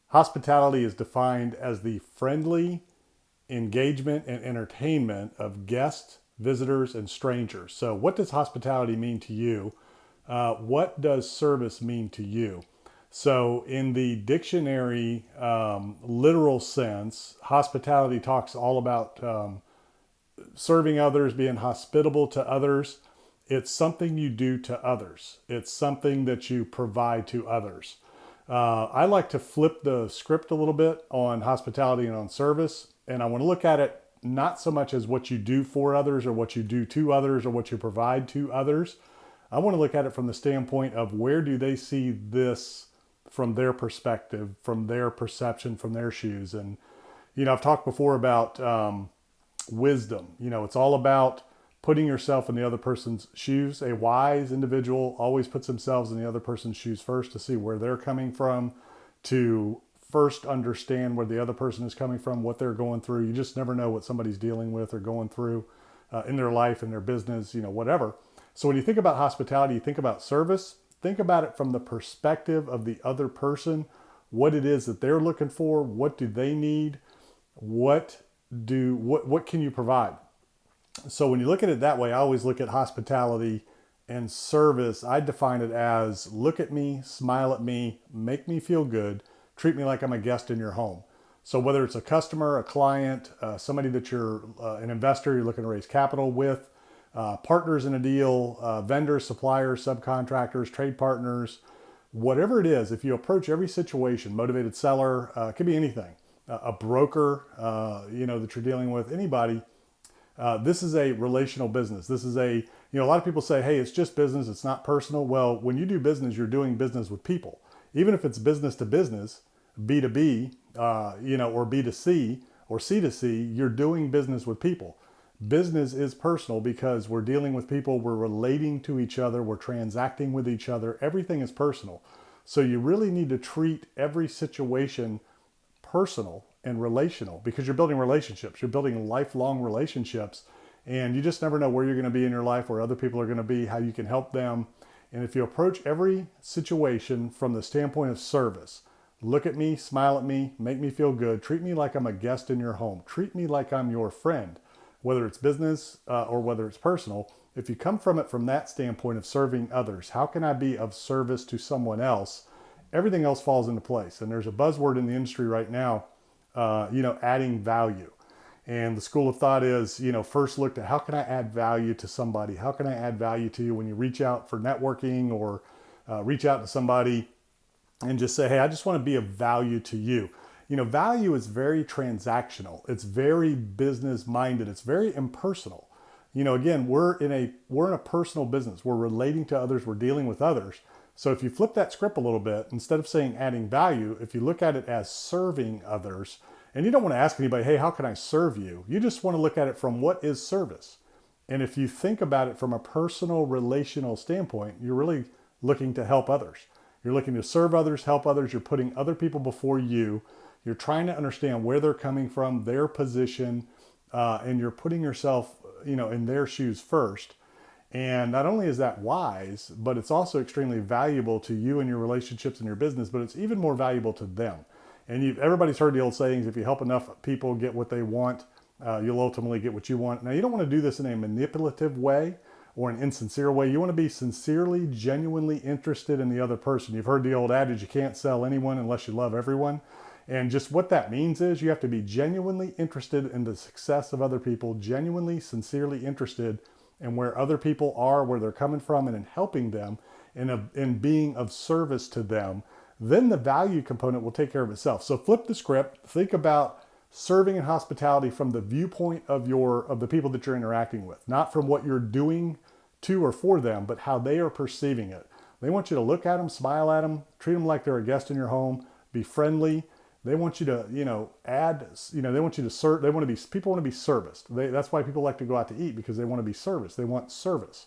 Hospitality is defined as the friendly engagement and entertainment of guests, visitors, and strangers. So, what does hospitality mean to you? What does service mean to you? So, in the dictionary literal sense, hospitality talks all about serving others, being hospitable to others. It's something you do to others, it's something that you provide to others. I like to flip the script a little bit on hospitality and on service. And I want to look at it not so much as what you do for others or what you do to others or what you provide to others. I want to look at it from the standpoint of where do they see this from their perspective, from their perception, from their shoes. And, I've talked before about wisdom. It's all about putting yourself in the other person's shoes. A wise individual always puts themselves in the other person's shoes first to see where they're coming from, to first understand where the other person is coming from, what they're going through. You just never know what somebody's dealing with or going through in their life, in their business, whatever. So when you think about hospitality, you think about service, think about it from the perspective of the other person, what it is that they're looking for, what do they need, what can you provide? So when you look at it that way, I always look at hospitality and service. I define it as look at me, smile at me, make me feel good, treat me like I'm a guest in your home. So whether it's a customer, a client, somebody that you're an investor, you're looking to raise capital with, partners in a deal, vendors, suppliers, subcontractors, trade partners, whatever it is, if you approach every situation, motivated seller, it could be anything, a broker, that you're dealing with, anybody. This is a relational business. This is a lot of people say, hey, it's just business. It's not personal. Well, when you do business, you're doing business with people. Even if it's business to business, B2B, or B2C or C2C, you're doing business with people. Business is personal because we're dealing with people. We're relating to each other. We're transacting with each other. Everything is personal. So you really need to treat every situation personal and relational because you're building relationships. You're building lifelong relationships, and you just never know where you're going to be in your life, where other people are going to be, how you can help them. And if you approach every situation from the standpoint of service, look at me, smile at me, make me feel good, treat me like I'm a guest in your home, treat me like I'm your friend, whether it's business or whether it's personal. If you come from it from that standpoint of serving others, how can I be of service to someone else? Everything else falls into place. And there's a buzzword in the industry right now, adding value. And the school of thought is, first look at how can I add value to somebody? How can I add value to you when you reach out for networking or reach out to somebody and just say, hey, I just want to be of value to you. Value is very transactional. It's very business minded. It's very impersonal. Again, we're in a personal business. We're relating to others. We're dealing with others. So if you flip that script a little bit, instead of saying adding value, if you look at it as serving others, and you don't want to ask anybody, hey, how can I serve you? You just want to look at it from what is service. And if you think about it from a personal, relational standpoint, you're really looking to help others. You're looking to serve others, help others. You're putting other people before you. You're trying to understand where they're coming from, their position, and you're putting yourself, in their shoes first. And not only is that wise, but it's also extremely valuable to you and your relationships and your business, but it's even more valuable to them. And everybody's heard the old sayings, if you help enough people get what they want, you'll ultimately get what you want. Now, you don't want to do this in a manipulative way or an insincere way. You want to be sincerely, genuinely interested in the other person. You've heard the old adage, you can't sell anyone unless you love everyone. And just what that means is you have to be genuinely interested in the success of other people, genuinely, sincerely interested in where other people are, where they're coming from, and in helping them, and in being of service to them. Then the value component will take care of itself. So flip the script. Think about serving and hospitality from the viewpoint of the people that you're interacting with, not from what you're doing to or for them, but how they are perceiving it. They want you to look at them, smile at them, treat them like they're a guest in your home, be friendly. They want you to, they want you to serve. People want to be serviced. That's why people like to go out to eat, because they want to be serviced. They want service.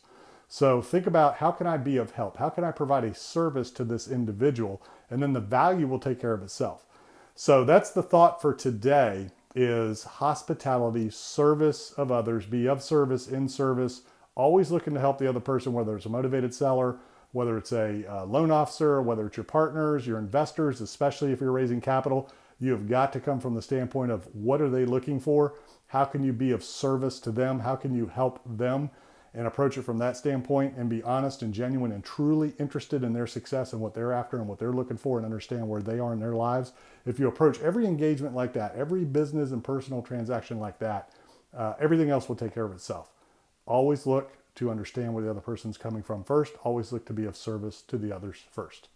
So think about, how can I be of help? How can I provide a service to this individual? And then the value will take care of itself. So that's the thought for today, is hospitality, service of others, be of service, in service, always looking to help the other person, whether it's a motivated seller, whether it's a loan officer, whether it's your partners, your investors, especially if you're raising capital. You have got to come from the standpoint of what are they looking for? How can you be of service to them? How can you help them? And approach it from that standpoint and be honest and genuine and truly interested in their success and what they're after and what they're looking for, and understand where they are in their lives. If you approach every engagement like that, every business and personal transaction like that, everything else will take care of itself. Always look to understand where the other person's coming from first. Always look to be of service to the others first.